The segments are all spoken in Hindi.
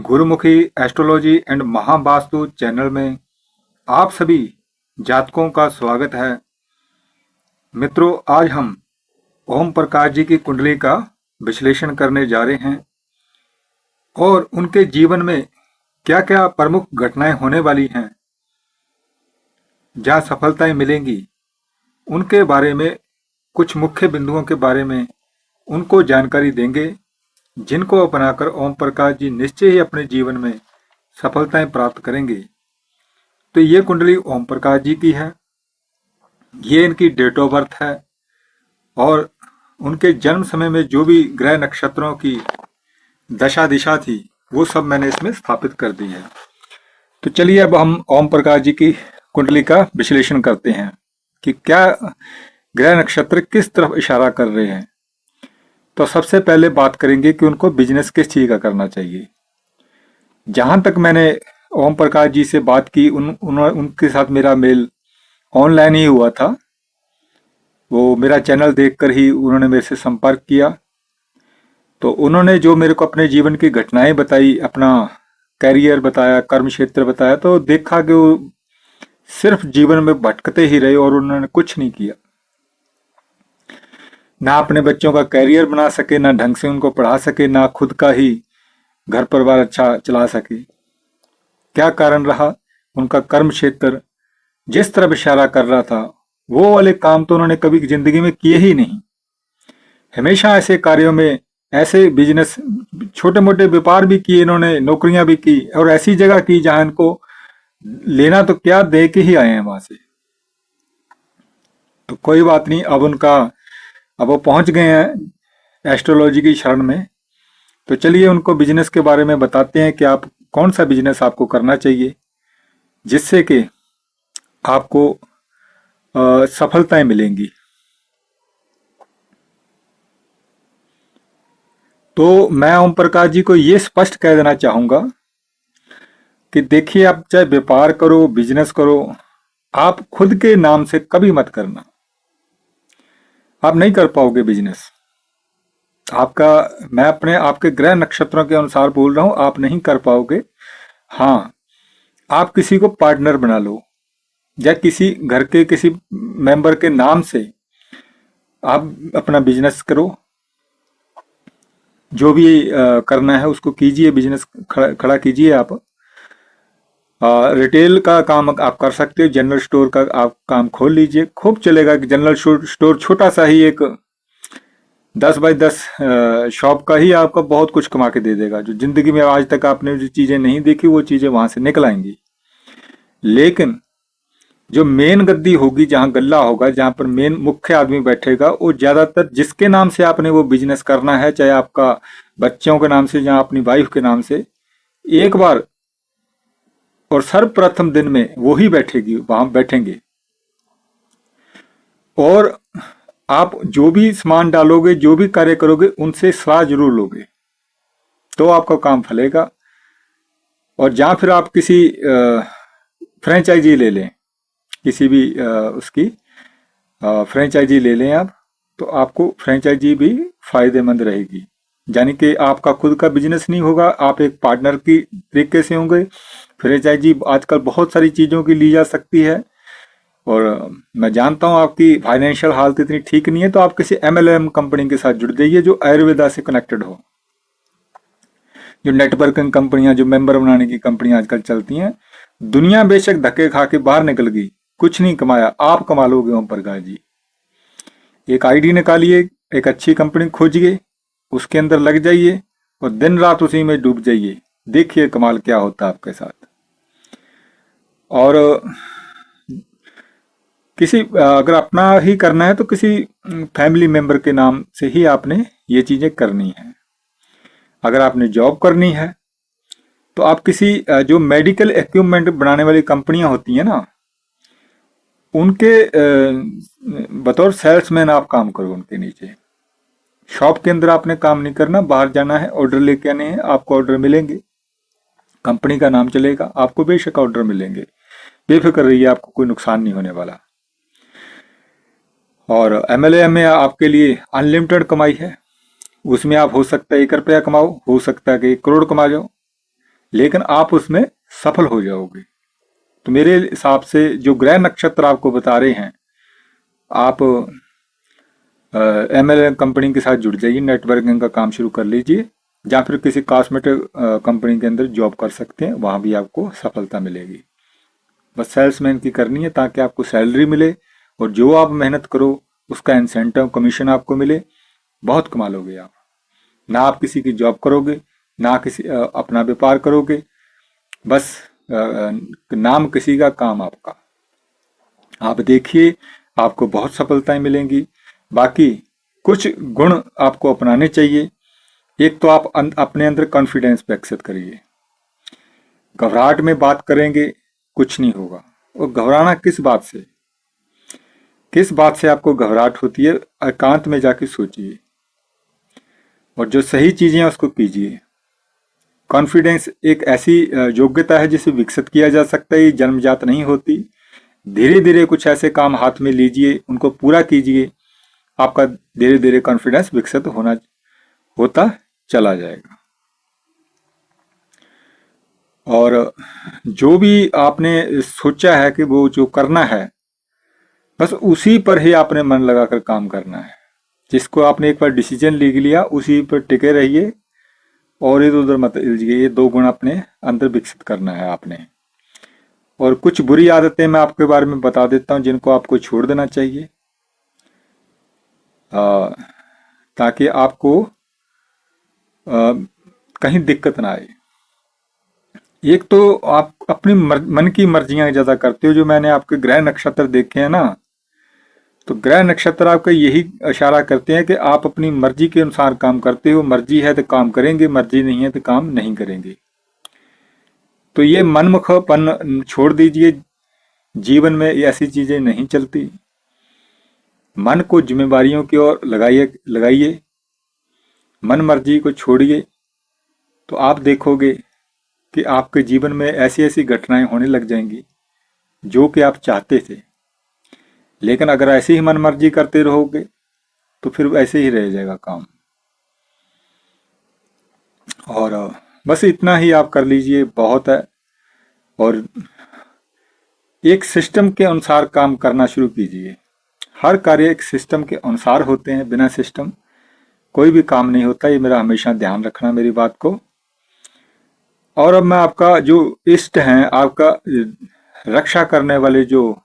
Gurmukhi astrology and Mahavastu channel में आप सभी जातकों का स्वागत है। मित्रों, आज हम ओम प्रकाश जी की कुंडली का विश्लेषण करने जा रहे हैं और उनके जीवन में क्या क्या प्रमुख घटनाएं होने वाली हैं, जहां सफलताएं मिलेंगी, उनके बारे में, कुछ मुख्य बिंदुओं के बारे में उनको जानकारी देंगे, जिनको अपनाकर ओम प्रकाश जी निश्चय ही अपने जीवन में सफलताएं प्राप्त करेंगे। तो ये कुंडली ओम प्रकाश जी की है, ये इनकी डेट ऑफ बर्थ है और उनके जन्म समय में जो भी ग्रह नक्षत्रों की दशा दिशा थी वो सब मैंने इसमें स्थापित कर दी है। तो चलिए अब हम ओम प्रकाश जी की कुंडली का विश्लेषण करते हैं कि क्या ग्रह नक्षत्र किस तरफ इशारा कर रहे हैं। तो सबसे पहले बात करेंगे कि उनको बिजनेस किस चीज का करना चाहिए। जहां तक मैंने ओम प्रकाश जी से बात की, उनके साथ मेरा मेल ऑनलाइन ही हुआ था। वो मेरा चैनल देखकर ही उन्होंने मेरे से संपर्क किया। तो उन्होंने जो मेरे को अपने जीवन की घटनाएं बताई, अपना कैरियर बताया, कर्म क्षेत्र बताया, तो देखा कि वो सिर्फ जीवन में भटकते ही रहे और उन्होंने कुछ नहीं किया। ना अपने बच्चों का कैरियर बना सके, ना ढंग से उनको पढ़ा सके, ना खुद का ही घर परिवार अच्छा चला सके। क्या कारण रहा? उनका कर्म क्षेत्र जिस तरफ इशारा कर रहा था वो वाले काम तो उन्होंने कभी जिंदगी में किए ही नहीं। हमेशा ऐसे कार्यों में, ऐसे बिजनेस, छोटे मोटे व्यापार भी किए इन्होंने, नौकरियां भी की और ऐसी जगह की जहां इनको लेना तो क्या, दे के ही आए हैं वहां से। तो कोई बात नहीं, अब वो पहुंच गए हैं एस्ट्रोलॉजी की शरण में। तो चलिए उनको बिजनेस के बारे में बताते हैं कि आप कौन सा बिजनेस आपको करना चाहिए जिससे कि आपको सफलताएं मिलेंगी। तो मैं ओम प्रकाश जी को ये स्पष्ट कह देना चाहूंगा कि देखिए, आप चाहे व्यापार करो, बिजनेस करो, आप खुद के नाम से कभी मत करना। आप नहीं कर पाओगे बिजनेस आपका। मैं अपने आपके ग्रह नक्षत्रों के अनुसार बोल रहा हूं, आप नहीं कर पाओगे। हाँ, आप किसी को पार्टनर बना लो या किसी घर के किसी मेंबर के नाम से आप अपना बिजनेस करो। जो भी करना है उसको कीजिए, बिजनेस खड़ा कीजिए। आप रिटेल का काम आप कर सकते हो, जनरल स्टोर का आप काम खोल लीजिए, खूब चलेगा। जनरल स्टोर छोटा सा ही, एक 10 बाई 10 शॉप का ही आपका बहुत कुछ कमा के दे देगा। जो जिंदगी में आज तक आपने जो चीजें नहीं देखी वो चीजें वहां से निकल आएंगी। लेकिन जो मेन गद्दी होगी, जहां गल्ला होगा, जहां पर मेन मुख्य आदमी बैठेगा, वो ज्यादातर जिसके नाम से आपने वो बिजनेस करना है, चाहे आपका बच्चों के नाम से, जहां अपनी वाइफ के नाम से, एक बार और सर्वप्रथम दिन में वो ही बैठेगी, वहां बैठेंगे। और आप जो भी सामान डालोगे, जो भी कार्य करोगे, उनसे सलाह जरूर लोगे, तो आपका काम फलेगा। और जहां फिर आप किसी फ्रेंचाइजी ले लें, किसी भी उसकी फ्रेंचाइजी ले लें आप, तो आपको फ्रेंचाइजी भी फायदेमंद रहेगी। यानी कि आपका खुद का बिजनेस नहीं होगा, आप एक पार्टनर की तरीके से होंगे। फ्रेंचाइजी आजकल बहुत सारी चीज़ों की ली जा सकती है। और मैं जानता हूं आपकी फाइनेंशियल हालत इतनी ठीक नहीं है, तो आप किसी एमएलएम कंपनी के साथ जुड़ जाइए जो आयुर्वेदा से कनेक्टेड हो। जो नेटवर्किंग कंपनियां, जो मेंबर बनाने की कंपनियां आजकल चलती हैं, दुनिया बेशक धक्के खा के बाहर निकल गई, कुछ नहीं कमाया, आप कमा लोगे ओम प्रकाश जी। एक आईडी निकालिए, एक अच्छी कंपनी खोजिए, उसके अंदर लग जाइए और दिन रात उसी में डूब जाइए। देखिए कमाल क्या होता है आपके साथ। और किसी अगर अपना ही करना है तो किसी फैमिली मेंबर के नाम से ही आपने ये चीजें करनी है। अगर आपने जॉब करनी है तो आप किसी जो मेडिकल इक्विपमेंट बनाने वाली कंपनियां होती हैं ना, उनके बतौर सेल्समैन आप काम करो उनके नीचे। शॉप के अंदर आपने काम नहीं करना, बाहर जाना है, ऑर्डर लेके आने हैं, आपको ऑर्डर मिलेंगे, कंपनी का नाम चलेगा, आपको बेशक ऑर्डर मिलेंगे, बेफिक्र रहिए, आपको कोई नुकसान नहीं होने वाला। और एमएलए में आपके लिए अनलिमिटेड कमाई है। उसमें आप हो सकता है 1 रुपया कमाओ, हो सकता है कि 1 करोड़ कमा जाओ। लेकिन आप उसमें सफल हो जाओगे। तो मेरे हिसाब से जो ग्रह नक्षत्र आपको बता रहे हैं, आप MLM कंपनी के साथ जुड़ जाइए, नेटवर्किंग का काम शुरू कर लीजिए, या फिर किसी कॉस्मेटिक कंपनी के अंदर जॉब कर सकते हैं, वहां भी आपको सफलता मिलेगी। बस सेल्समैन की करनी है ताकि आपको सैलरी मिले, और जो आप मेहनत करो उसका इंसेंटिव कमीशन आपको मिले। बहुत कमा लोगे आप। ना आप किसी की जॉब करोगे, ना किसी अपना व्यापार करोगे, बस नाम किसी का, काम आपका। आप देखिए, आपको बहुत सफलताएं मिलेंगी। बाकी कुछ गुण आपको अपनाने चाहिए। एक तो आप अपने अंदर कॉन्फिडेंस विकसित करिए। घबराहट में बात करेंगे कुछ नहीं होगा। और घबराना किस बात से, किस बात से आपको घबराहट होती है, एकांत में जाके सोचिए, और जो सही चीजें हैं उसको कीजिए। कॉन्फिडेंस एक ऐसी योग्यता है जिसे विकसित किया जा सकता है, ये जन्मजात नहीं होती। धीरे धीरे कुछ ऐसे काम हाथ में लीजिए, उनको पूरा कीजिए, आपका धीरे धीरे कॉन्फिडेंस विकसित होता चला जाएगा। और जो भी आपने सोचा है कि वो जो करना है, बस उसी पर ही आपने मन लगाकर काम करना है। जिसको आपने एक बार डिसीजन ले लिया, उसी पर टिके रहिए, और इधर उधर मत उलझिए। ये दो गुण अपने अंदर विकसित करना है आपने। और कुछ बुरी आदतें मैं आपके बारे में बता देता हूँ जिनको आपको छोड़ देना चाहिए, ताकि आपको कहीं दिक्कत ना आए। एक तो आप अपनी मन की मर्जियां ज्यादा करते हो। जो मैंने आपके ग्रह नक्षत्र देखे हैं ना, तो ग्रह नक्षत्र आपका यही इशारा करते हैं कि आप अपनी मर्जी के अनुसार काम करते हो। मर्जी है तो काम करेंगे, मर्जी नहीं है तो काम नहीं करेंगे। तो ये मनमुखपन छोड़ दीजिए। जीवन में ये ऐसी चीजें नहीं चलती। मन को जिम्मेवारियों की ओर लगाइए, मन मर्जी को छोड़िए, तो आप देखोगे कि आपके जीवन में ऐसी ऐसी घटनाएं होने लग जाएंगी जो कि आप चाहते थे। लेकिन अगर ऐसे ही मन मर्जी करते रहोगे तो फिर ऐसे ही रह जाएगा काम। और बस इतना ही आप कर लीजिए, बहुत है। और एक सिस्टम के अनुसार काम करना शुरू कीजिए। हर कार्य एक सिस्टम के अनुसार होते हैं, बिना सिस्टम कोई भी काम नहीं होता। ये मेरा हमेशा ध्यान रखना, मेरी बात को। और अब मैं आपका जो इष्ट हैं, आपका रक्षा करने वाले जो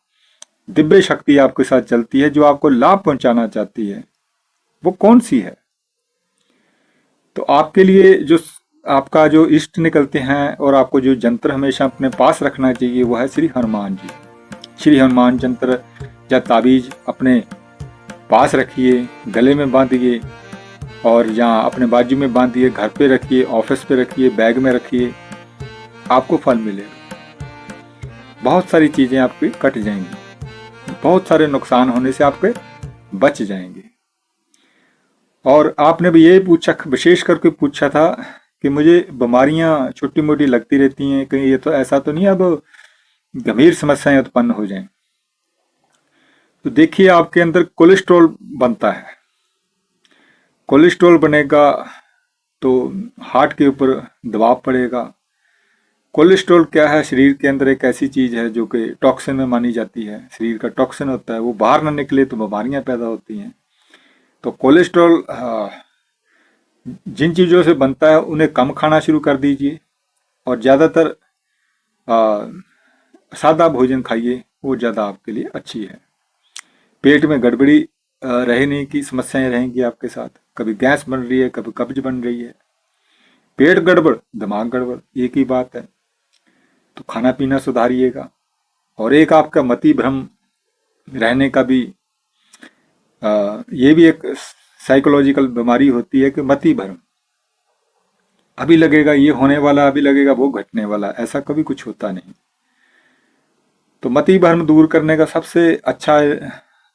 दिव्य शक्ति आपके साथ चलती है, जो आपको लाभ पहुंचाना चाहती है, वो कौन सी है? तो आपके लिए जो आपका जो इष्ट निकलते हैं और आपको जो जंत्र हमेशा अपने पास रखना चाहिए, वो है श्री हनुमान जी। श्री हनुमान जंत्र या ताबीज अपने पास रखिए, गले में बांधिए, और यहाँ अपने बाजू में बांधिए, घर पे रखिए, ऑफिस पे रखिए, बैग में रखिए। आपको फल मिलेगा। बहुत सारी चीजें आपकी कट जाएंगी, बहुत सारे नुकसान होने से आपके बच जाएंगे। और आपने भी ये पूछा, विशेष करके पूछा था कि मुझे बीमारियां छोटी मोटी लगती रहती हैं, कहीं ये तो ऐसा तो नहीं अब गंभीर समस्याएं उत्पन्न हो जाएं। तो देखिए, आपके अंदर कोलेस्ट्रॉल बनता है। कोलेस्ट्रॉल बनेगा तो हार्ट के ऊपर दबाव पड़ेगा। कोलेस्ट्रॉल क्या है? शरीर के अंदर एक ऐसी चीज है जो कि टॉक्सिन में मानी जाती है। शरीर का टॉक्सिन होता है, वो बाहर ना निकले तो बीमारियां पैदा होती हैं। तो कोलेस्ट्रॉल जिन चीज़ों से बनता है उन्हें कम खाना शुरू कर दीजिए, और ज़्यादातर सादा भोजन खाइए, वो ज़्यादा आपके लिए अच्छी है। पेट में गड़बड़ी रहने की समस्याएं रहेंगी आपके साथ। कभी गैस बन रही है, कभी कब्ज बन रही है। पेट गड़बड़, दिमाग गड़बड़, एक ही बात है। तो खाना पीना सुधारिएगा। और एक आपका मति भ्रम रहने का भी ये भी एक साइकोलॉजिकल बीमारी होती है कि मति भ्रम। अभी लगेगा ये होने वाला, अभी लगेगा वो घटने वाला, ऐसा कभी कुछ होता नहीं। तो मति भ्रम दूर करने का सबसे अच्छा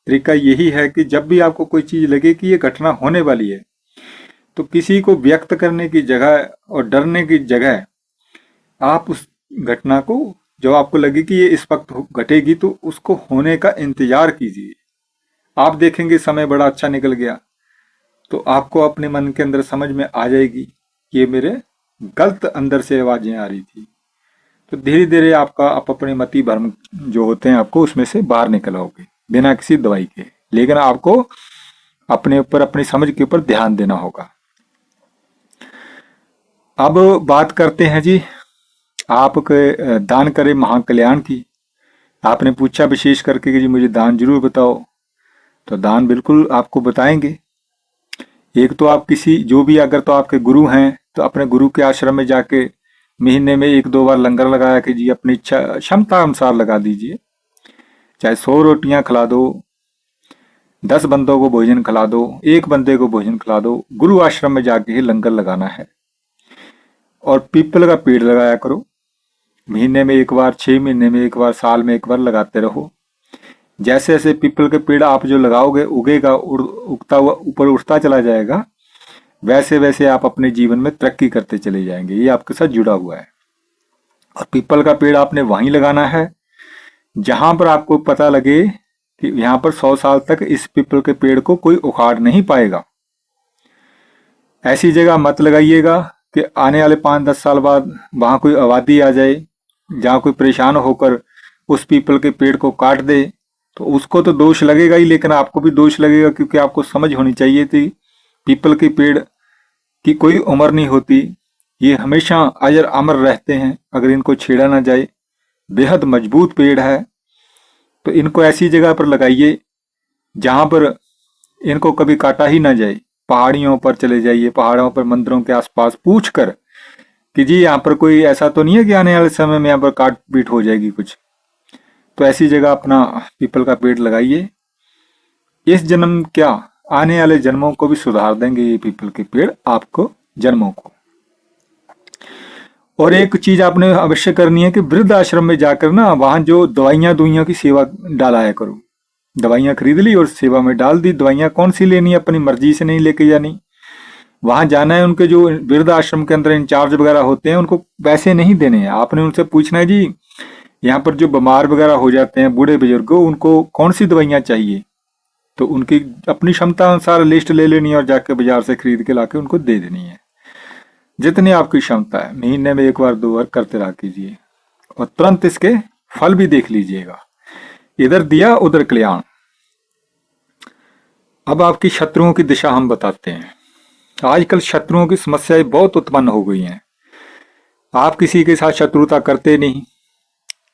तरीका यही है कि जब भी आपको कोई चीज लगे कि ये घटना होने वाली है, तो किसी को व्यक्त करने की जगह और डरने की जगह आप उस घटना को, जो आपको लगे कि ये इस वक्त घटेगी, तो उसको होने का इंतजार कीजिए। आप देखेंगे समय बड़ा अच्छा निकल गया, तो आपको अपने मन के अंदर समझ में आ जाएगी कि ये मेरे गलत अंदर से आवाजें आ रही थी। तो धीरे धीरे आप अपने मति भ्रम जो होते हैं आपको उसमें से बाहर निकलोगे बिना किसी दवाई के। लेकिन आपको अपने ऊपर, अपनी समझ के ऊपर ध्यान देना होगा। अब बात करते हैं जी आपके दान करे महाकल्याण की। आपने पूछा विशेष करके कि जी मुझे दान जरूर बताओ, तो दान बिल्कुल आपको बताएंगे। एक तो आप किसी जो भी, अगर तो आपके गुरु हैं तो अपने गुरु के आश्रम में जाके महीने में 1-2 बार लंगर लगाया कि जी अपनी इच्छा क्षमता अनुसार लगा दीजिए। चाहे 100 रोटियां खिला दो, 10 बंदों को भोजन खिला दो, एक बंदे को भोजन खिला दो, गुरु आश्रम में जाके ही लंगर लगाना है। और पीपल का पेड़ लगाया करो, महीने में 1 बार, 6 महीने में 1 बार, साल में 1 बार लगाते रहो। जैसे जैसे पीपल के पेड़ आप जो लगाओगे उगेगा, उगता हुआ ऊपर उठता चला जाएगा, वैसे वैसे आप अपने जीवन में तरक्की करते चले जाएंगे। ये आपके साथ जुड़ा हुआ है। और पीपल का पेड़ आपने वहीं लगाना है जहां पर आपको पता लगे कि यहाँ पर 100 साल तक इस पीपल के पेड़ को कोई उखाड़ नहीं पाएगा। ऐसी जगह मत लगाइएगा कि आने वाले 5-10 साल बाद वहां कोई आबादी आ जाए जहां कोई परेशान होकर उस पीपल के पेड़ को काट दे। तो उसको तो दोष लगेगा ही, लेकिन आपको भी दोष लगेगा, क्योंकि आपको समझ होनी चाहिए थी पीपल के पेड़ की कोई उम्र नहीं होती, ये हमेशा अजर अमर रहते हैं अगर इनको छेड़ा ना जाए। बेहद मजबूत पेड़ है, तो इनको ऐसी जगह पर लगाइए जहां पर इनको कभी काटा ही ना जाए। पहाड़ियों पर चले जाइए, पहाड़ों पर मंदिरों के आसपास पूछ कर कि जी यहाँ पर कोई ऐसा तो नहीं है कि आने वाले समय में यहाँ पर काट पीट हो जाएगी कुछ। तो ऐसी जगह अपना पीपल का पेड़ लगाइए। इस जन्म क्या, आने वाले जन्मों को भी सुधार देंगे ये पीपल के पेड़ आपको, जन्मों को। और एक चीज आपने अवश्य करनी है कि वृद्ध आश्रम में जाकर ना वहां जो दवाइयां दुइयां की सेवा डालाया करो। दवाइयां खरीद ली और सेवा में डाल दी। दवाइयां कौन सी लेनी है, अपनी मर्जी से नहीं लेके जानी। वहां जाना है, उनके जो वृद्ध आश्रम के अंदर इंचार्ज वगैरह होते हैं उनको पैसे नहीं देने हैं। आपने उनसे पूछना है जी यहाँ पर जो बीमार वगैरह हो जाते हैं बूढ़े बुजुर्ग, उनको कौन सी दवाइयां चाहिए, तो उनकी अपनी क्षमता अनुसार लिस्ट ले लेनी है और जाके बाजार से खरीद के लाके उनको दे देनी है। जितनी आपकी क्षमता है महीने में 1 बार 2 बार करते रहा कीजिए और तुरंत इसके फल भी देख लीजिएगा। इधर दिया उधर कल्याण। अब आपकी शत्रुओं की दिशा हम बताते हैं। आजकल शत्रुओं की समस्याएं बहुत उत्पन्न हो गई हैं। आप किसी के साथ शत्रुता करते नहीं,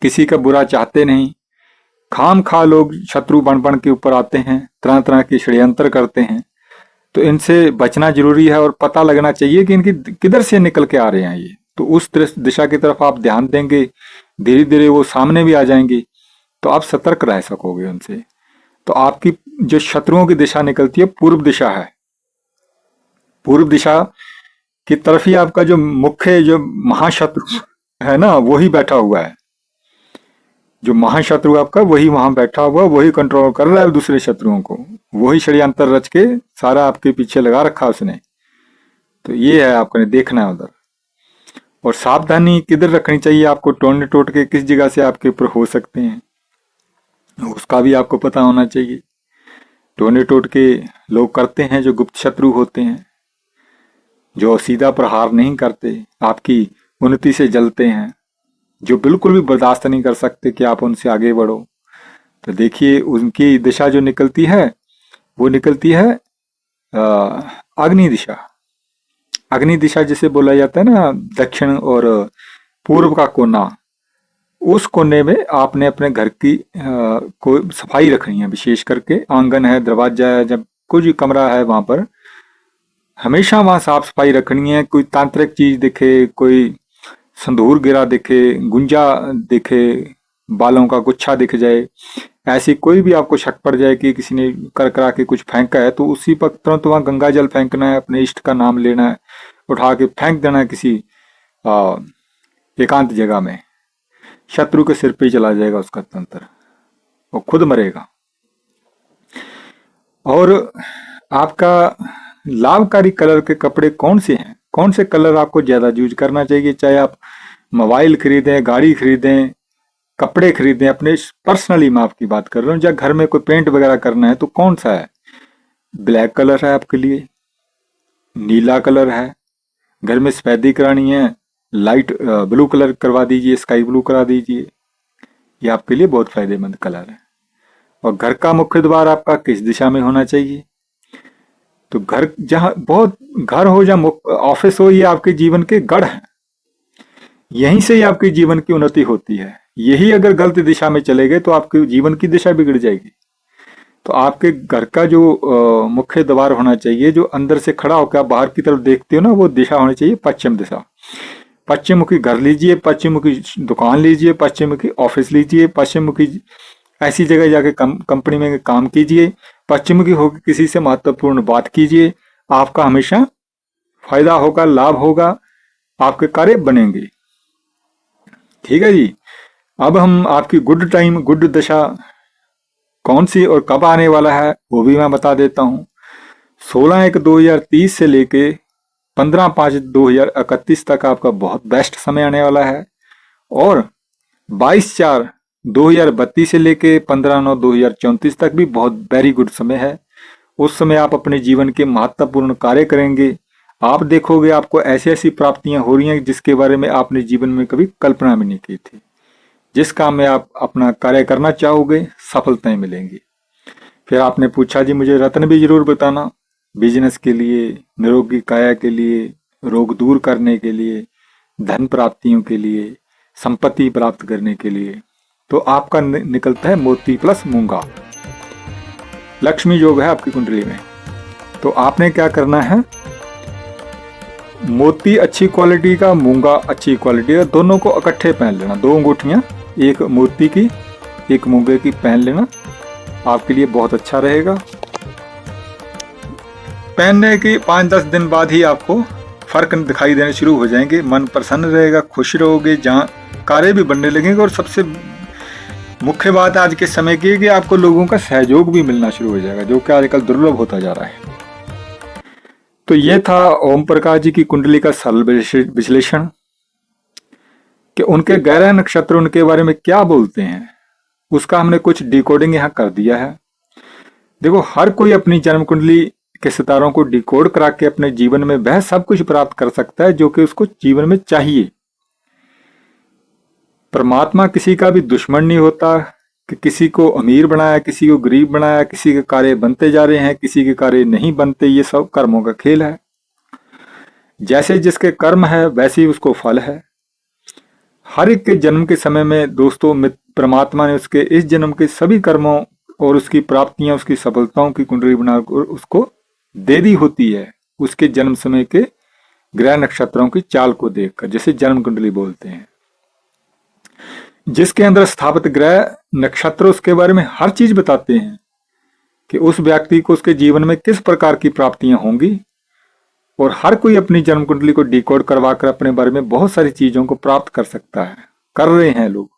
किसी का बुरा चाहते नहीं, खाम खा लोग शत्रु बन बन के ऊपर आते हैं, तरह तरह के षड्यंत्र करते हैं। तो इनसे बचना जरूरी है और पता लगना चाहिए कि इनकी किधर से निकल के आ रहे हैं ये। तो उस दिशा की तरफ आप ध्यान देंगे, धीरे धीरे वो सामने भी आ जाएंगे, तो आप सतर्क रह सकोगे उनसे। तो आपकी जो शत्रुओं की दिशा निकलती है पूर्व दिशा है। पूर्व दिशा की तरफ ही आपका जो मुख्य जो महाशत्रु है ना वही बैठा हुआ है। जो महाशत्रु आपका वही वहां बैठा हुआ, वही कंट्रोल कर रहा है दूसरे शत्रुओं को, वही षड्यंत्र रच के सारा आपके पीछे लगा रखा उसने। तो ये है आपको देखना है उधर। और सावधानी किधर रखनी चाहिए आपको, टोने टोटके किस जगह से आपके ऊपर हो सकते हैं उसका भी आपको पता होना चाहिए। टोने टोटके लोग करते हैं जो गुप्त शत्रु होते हैं, जो सीधा प्रहार नहीं करते, आपकी उन्नति से जलते हैं, जो बिल्कुल भी बर्दाश्त नहीं कर सकते कि आप उनसे आगे बढ़ो। तो देखिए उनकी दिशा जो निकलती है वो निकलती है अग्नि दिशा। अग्नि दिशा जिसे बोला जाता है ना, दक्षिण और पूर्व का कोना, उस कोने में आपने अपने घर की को सफाई रखनी है। विशेष करके आंगन है, दरवाजा है, जब कुछ भी कमरा है वहां पर हमेशा वहां साफ सफाई रखनी है। कोई तांत्रिक चीज दिखे, कोई संदूर गिरा दिखे, गुंजा दिखे, बालों का गुच्छा दिख जाए, ऐसी कोई भी आपको शक पड़ जाए कि किसी ने कर करा के कुछ फेंका है, तो उसी पर तुरंत वहां गंगा जल फेंकना है, अपने इष्ट का नाम लेना है, उठा के फेंक देना है किसी एकांत जगह में। शत्रु के सिर पे चला जाएगा उसका तंत्र, वो खुद मरेगा। और आपका लाभकारी कलर के कपड़े कौन से हैं, कौन से कलर आपको ज्यादा यूज करना चाहिए, चाहे आप मोबाइल खरीदें, गाड़ी खरीदें, कपड़े खरीदें, अपने पर्सनली मैं आपकी बात कर रहा हूँ, या घर में कोई पेंट वगैरह करना है तो कौन सा है। ब्लैक कलर है आपके लिए, नीला कलर है, घर में सफेदी करानी है, लाइट ब्लू कलर करवा दीजिए, स्काई ब्लू करा दीजिए। ये आपके लिए बहुत फायदेमंद कलर है। और घर का मुख्य द्वार आपका किस दिशा में होना चाहिए? तो घर जहां बहुत घर हो या ऑफिस हो, ये आपके जीवन के गढ़ हैं। यहीं से ही आपके जीवन की उन्नति होती है। यही अगर गलत दिशा में चले गए तो आपके जीवन की दिशा बिगड़ जाएगी। तो आपके घर का जो मुख्य द्वार होना चाहिए, जो अंदर से खड़ा होकर आप बाहर की तरफ देखते हो ना, वो दिशा होनी चाहिए पश्चिम दिशा। पश्चिम मुखी घर लीजिए, पश्चिम मुखी दुकान लीजिए, पश्चिम मुखी ऑफिस लीजिए, पश्चिम मुखी ऐसी जगह जाके कंपनी में काम कीजिए, पश्चिम मुखी होकर किसी से महत्वपूर्ण बात कीजिए। आपका हमेशा फायदा होगा, लाभ होगा, आपके कार्य बनेंगे। ठीक है जी। अब हम आपकी गुड टाइम, गुड दशा कौन सी और कब आने वाला है वो भी मैं बता देता हूँ। 16/1/2030 से लेके 15/5/2031 तक आपका बहुत बेस्ट समय आने वाला है। और 22/4/2032 से लेके 15/9/2034 तक भी बहुत वेरी गुड समय है। उस समय आप अपने जीवन के महत्वपूर्ण कार्य करेंगे। आप देखोगे आपको ऐसी ऐसी प्राप्तियां हो रही हैं जिसके बारे में आपने जीवन में कभी कल्पना भी नहीं की थी। जिस काम में आप अपना कार्य करना चाहोगे सफलताएं मिलेंगी। फिर आपने पूछा जी मुझे रत्न भी जरूर बताना, बिजनेस के लिए, निरोगी काया के लिए, रोग दूर करने के लिए, धन प्राप्तियों के लिए, संपत्ति प्राप्त करने के लिए। तो आपका निकलता है मोती प्लस मूंगा। लक्ष्मी योग है आपकी कुंडली में। तो आपने क्या करना है, मोती अच्छी क्वालिटी का, मूंगा अच्छी क्वालिटी का, दोनों को इकट्ठे पहन लेना। 2 अंगूठियां, एक मोती की एक मूंगे की पहन लेना, आपके लिए बहुत अच्छा रहेगा। पहनने के 5-10 दिन बाद ही आपको फर्क दिखाई देने शुरू हो जाएंगे। मन प्रसन्न रहेगा, खुश रहोगे, जहाँ कार्य भी बनने लगेंगे। और सबसे मुख्य बात आज के समय की है कि आपको लोगों का सहयोग भी मिलना शुरू हो जाएगा, जो कि आजकल दुर्लभ होता जा रहा है। तो ये था ओम प्रकाश जी की कुंडली का सरल विश्लेषण कि उनके ग्रह नक्षत्र उनके बारे में क्या बोलते हैं। उसका हमने कुछ डिकोडिंग यहाँ कर दिया है। देखो, हर कोई अपनी जन्म कुंडली के सितारों को डिकोड करा के अपने जीवन में वह सब कुछ प्राप्त कर सकता है जो कि उसको जीवन में चाहिए। परमात्मा किसी का भी दुश्मन नहीं होता कि किसी को अमीर बनाया, किसी को गरीब बनाया, किसी के कार्य बनते जा रहे हैं, किसी के कार्य नहीं बनते। ये सब कर्मों का खेल है। जैसे जिसके कर्म है वैसे ही उसको फल है। हर एक के जन्म के समय में दोस्तों परमात्मा ने उसके इस जन्म के सभी कर्मों और उसकी प्राप्तियां, उसकी सफलताओं की कुंडली बनाकर उसको दे दी होती है, उसके जन्म समय के ग्रह नक्षत्रों की चाल को देखकर, जैसे जन्म कुंडली बोलते हैं। जिसके अंदर स्थापित ग्रह नक्षत्र उसके बारे में हर चीज बताते हैं कि उस व्यक्ति को उसके जीवन में किस प्रकार की प्राप्तियां होंगी। और हर कोई अपनी जन्म कुंडली को डिकोड करवाकर अपने बारे में बहुत सारी चीजों को प्राप्त कर सकता है, कर रहे हैं लोग।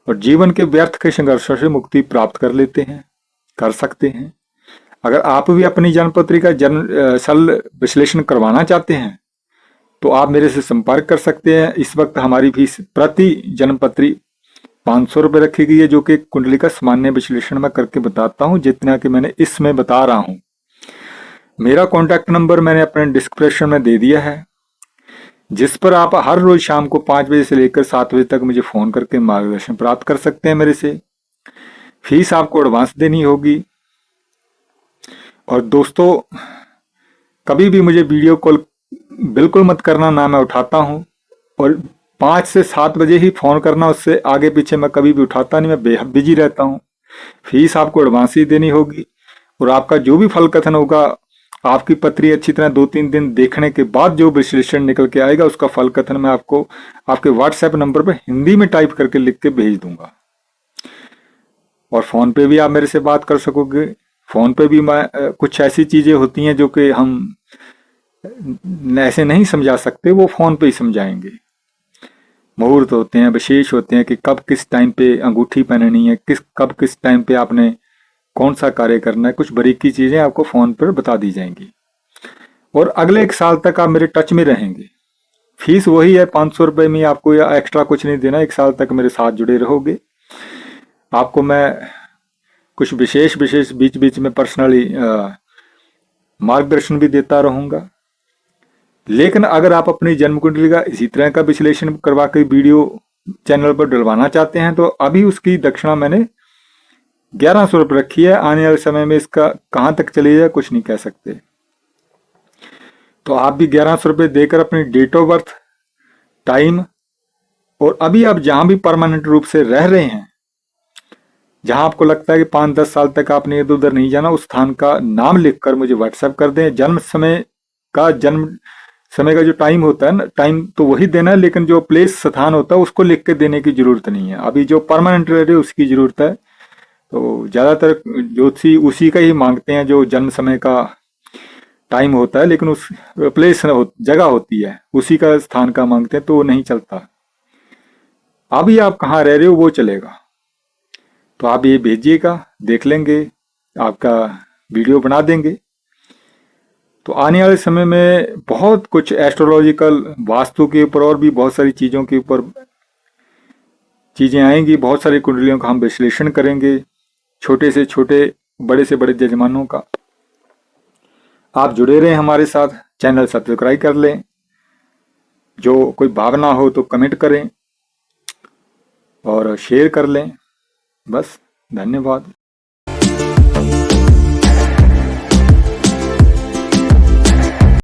और जीवन के व्यर्थ के संघर्षों से मुक्ति प्राप्त कर लेते हैं, कर सकते हैं। अगर आप भी अपनी जन्मपत्री का सरल विश्लेषण करवाना चाहते हैं तो आप मेरे से संपर्क कर सकते हैं। इस वक्त हमारी फीस प्रति जन्मपत्री 500 रुपये रखी गई है, जो कि कुंडली का सामान्य विश्लेषण मैं करके बताता हूं जितना कि मैंने इसमें बता रहा हूं। मेरा कॉन्टैक्ट नंबर मैंने अपने डिस्क्रिप्शन में दे दिया है, जिस पर आप हर रोज शाम को 5 बजे से लेकर 7 बजे तक मुझे फोन करके मार्गदर्शन प्राप्त कर सकते हैं मेरे से। फीस आपको एडवांस देनी होगी। और दोस्तों, कभी भी मुझे वीडियो कॉल बिल्कुल मत करना, ना मैं उठाता हूं। और 5 से 7 बजे ही फोन करना, उससे आगे पीछे मैं कभी भी उठाता नहीं, मैं बेहद बिजी रहता हूं। फीस आपको एडवांस ही देनी होगी। और आपका जो भी फल कथन होगा, आपकी पत्री अच्छी तरह 2-3 दिन देखने के बाद जो विश्लेषण निकल के आएगा, उसका फल कथन मैं आपको आपके व्हाट्सएप नंबर पर हिंदी में टाइप करके लिख के भेज दूंगा। और फोन पे भी आप मेरे से बात कर सकोगे। फोन पे भी मैं कुछ ऐसी चीजें होती हैं जो कि हम ऐसे नहीं समझा सकते, वो फोन पे ही समझाएंगे। मुहूर्त होते हैं, विशेष होते हैं कि कब किस टाइम पे अंगूठी पहननी है, कब किस टाइम पे आपने कौन सा कार्य करना है, कुछ बारीकी चीजें आपको फोन पर बता दी जाएंगी। और अगले 1 साल तक आप मेरे टच में रहेंगे। फीस वही है 500 रुपये में, आपको या एक्स्ट्रा कुछ नहीं देना। 1 साल तक मेरे साथ जुड़े रहोगे। आपको मैं कुछ विशेष बीच बीच में पर्सनली मार्गदर्शन भी देता रहूंगा। लेकिन अगर आप अपनी जन्म कुंडली का इसी तरह का विश्लेषण करवा के वीडियो चैनल पर डलवाना चाहते हैं तो अभी उसकी दक्षिणा मैंने 1100 रुपये रखी है। आने वाले समय में इसका कहाँ तक चले जाए कुछ नहीं कह सकते। तो आप भी 1100 रुपये देकर अपनी डेट ऑफ बर्थ, टाइम और अभी आप जहां भी परमानेंट रूप से रह रहे हैं, जहां आपको लगता है कि 5-10 साल तक आपने इधर उधर नहीं जाना, उस स्थान का नाम लिखकर मुझे व्हाट्सएप कर दें। जन्म समय का जो टाइम होता है ना, टाइम तो वही देना है, लेकिन जो प्लेस स्थान होता है उसको लिख के देने की जरूरत नहीं है। अभी जो परमानेंट रह रहे उसकी जरूरत है। तो ज्यादातर ज्योतिषी उसी का ही मांगते हैं जो जन्म समय का टाइम होता है, लेकिन उस जगह होती है उसी का स्थान का मांगते हैं, तो वो नहीं चलता। अभी आप कहाँ रह रहे हो वो चलेगा। तो आप ये भेजिएगा, देख लेंगे, आपका वीडियो बना देंगे। तो आने वाले समय में बहुत कुछ एस्ट्रोलॉजिकल, वास्तु के ऊपर और भी बहुत सारी चीज़ों के ऊपर चीज़ें आएंगी। बहुत सारी कुंडलियों का हम विश्लेषण करेंगे, छोटे से छोटे, बड़े से बड़े जजमानों का। आप जुड़े रहें हमारे साथ, चैनल सब्सक्राइब कर लें। जो कोई भावना हो तो कमेंट करें और शेयर कर लें। बस, धन्यवाद।